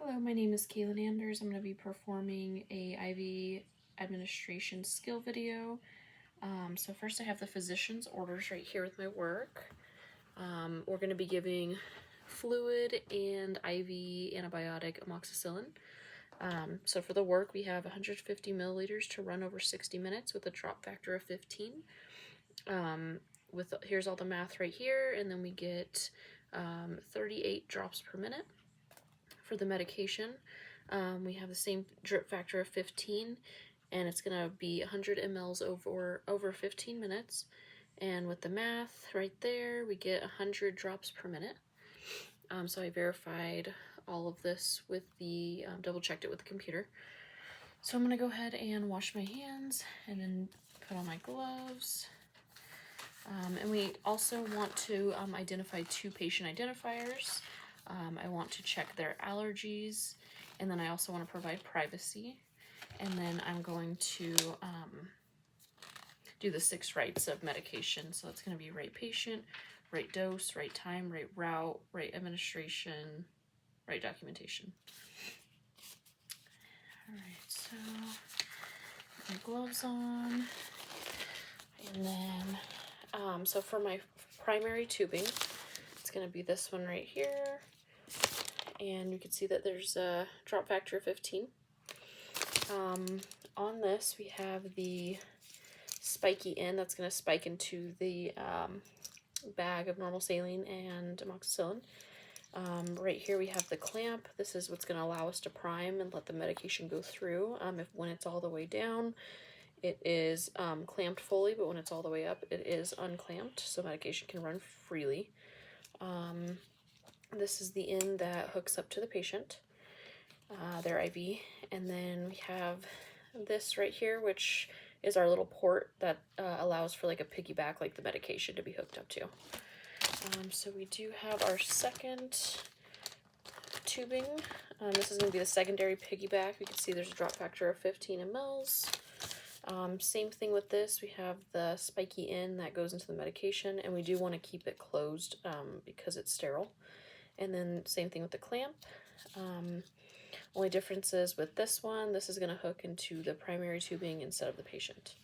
Hello, my name is Kaylin Anders. I'm going to be performing a IV administration skill video. So first I have the physician's orders right here with my work. We're going to be giving fluid and IV antibiotic amoxicillin. So for the work, we have 150 milliliters to run over 60 minutes with a drop factor of 15. Here's all the math right here, and then we get 38 drops per minute. For the medication, we have the same drip factor of 15, and it's going to be 100 mLs over 15 minutes. And with the math right there, we get 100 drops per minute. So I verified all of this with the, double-checked it with the computer. So I'm going to go ahead and wash my hands and then put on my gloves. And we also want to identify 2 patient identifiers. I want to check their allergies, and then I also want to provide privacy. And then I'm going to do the 6 rights of medication. So it's going to be right patient, right dose, right time, right route, right administration, right documentation. All right, so put my gloves on, and then so for my primary tubing, it's going to be this one right here. And you can see that there's a drop factor of 15. On this, we have the spiky end that's going to spike into the bag of normal saline and amoxicillin. Right here we have the clamp. This is what's going to allow us to prime and let the medication go through. When it's all the way down, it is clamped fully, but when it's all the way up, it is unclamped, so medication can run freely. This is the end that hooks up to the patient, their IV, and then we have this right here, which is our little port that allows for like a piggyback, like the medication to be hooked up to. So we do have our second tubing. This is going to be the secondary piggyback. You can see there's a drop factor of 15 mLs. Same thing with this. We have the spiky end that goes into the medication, and we do want to keep it closed because it's sterile. And then same thing with the clamp. Only difference is with this one, this is going to hook into the primary tubing instead of the patient.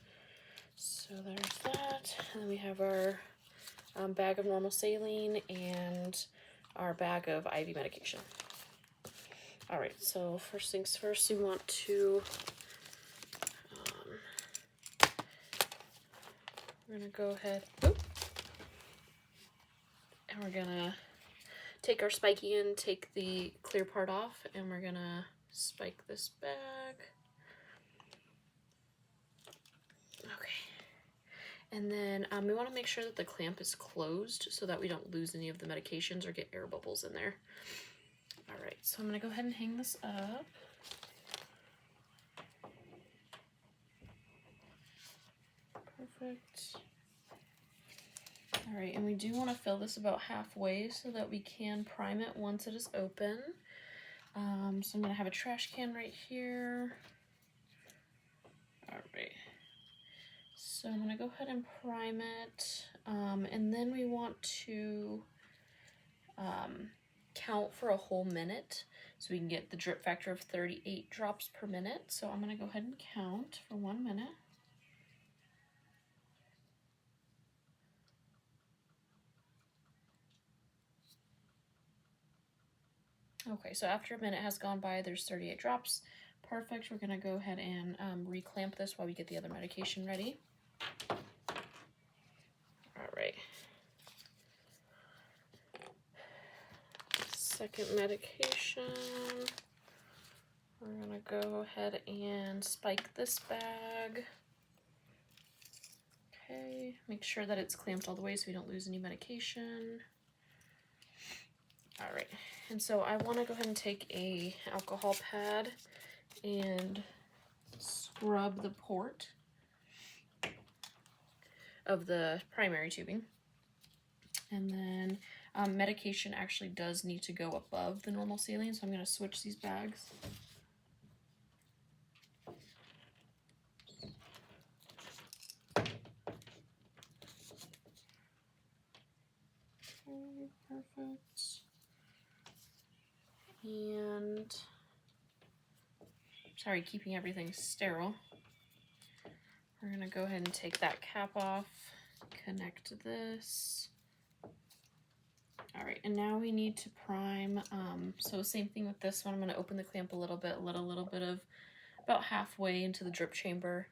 So there's that. And then we have our bag of normal saline and our bag of IV medication. All right, so first things first, we want to, we're going to go ahead, and we're going to take our spiky end, take the clear part off, and we're gonna spike this bag. Okay. And then we want to make sure that the clamp is closed so that we don't lose any of the medications or get air bubbles in there. All right, so I'm gonna go ahead and hang this up. Perfect. All right, and we do want to fill this about halfway so that we can prime it once it is open. So I'm going to have a trash can right here. All right. So I'm going to go ahead and prime it. And then we want to count for a whole minute so we can get the drip factor of 38 drops per minute. So I'm going to go ahead and count for 1 minute. Okay, so after a minute has gone by, there's 38 drops. Perfect. We're going to go ahead and reclamp this while we get the other medication ready. All right. Second medication. We're going to go ahead and spike this bag. Okay, make sure that it's clamped all the way so we don't lose any medication. All right, and so I want to go ahead and take a alcohol pad and scrub the port of the primary tubing. And then medication actually does need to go above the normal saline, so I'm going to switch these bags. Okay, perfect. And sorry, keeping everything sterile. We're gonna go ahead and take that cap off, connect this. All right, and now we need to prime. So same thing with this one. I'm gonna open the clamp a little bit, let a little bit of about halfway into the drip chamber.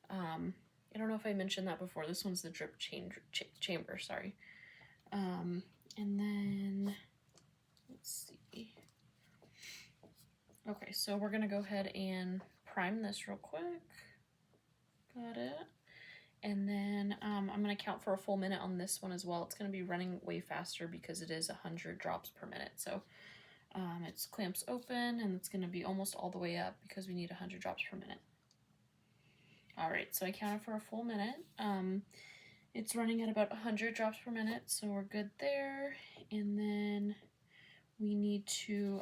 I don't know if I mentioned that before. This one's the drip chamber, sorry. And then, let's see. Okay, so we're gonna go ahead and prime this real quick. Got it. And then I'm gonna count for a full minute on this one as well. It's gonna be running way faster because it is 100 drops per minute. So it's clamps open and it's gonna be almost all the way up because we need 100 drops per minute. All right, so I counted for a full minute. It's running at about 100 drops per minute, so we're good there. And then we need to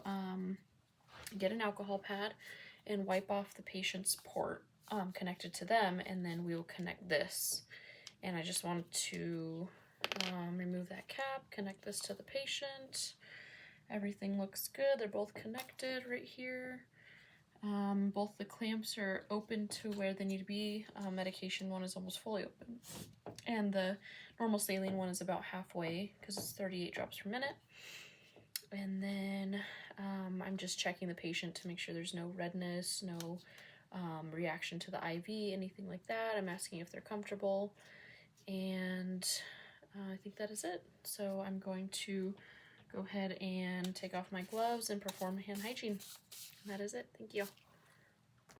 get an alcohol pad and wipe off the patient's port connected to them, and then we will connect this. And I just wanted to remove that cap, connect this to the patient. Everything looks good. They're both connected right here. Both the clamps are open to where they need to be. Medication one is almost fully open. And the normal saline one is about halfway because it's 38 drops per minute. And then I'm just checking the patient to make sure there's no redness, no reaction to the IV, anything like that. I'm asking if they're comfortable. And I think that is it. So I'm going to go ahead and take off my gloves and perform hand hygiene. And that is it. Thank you.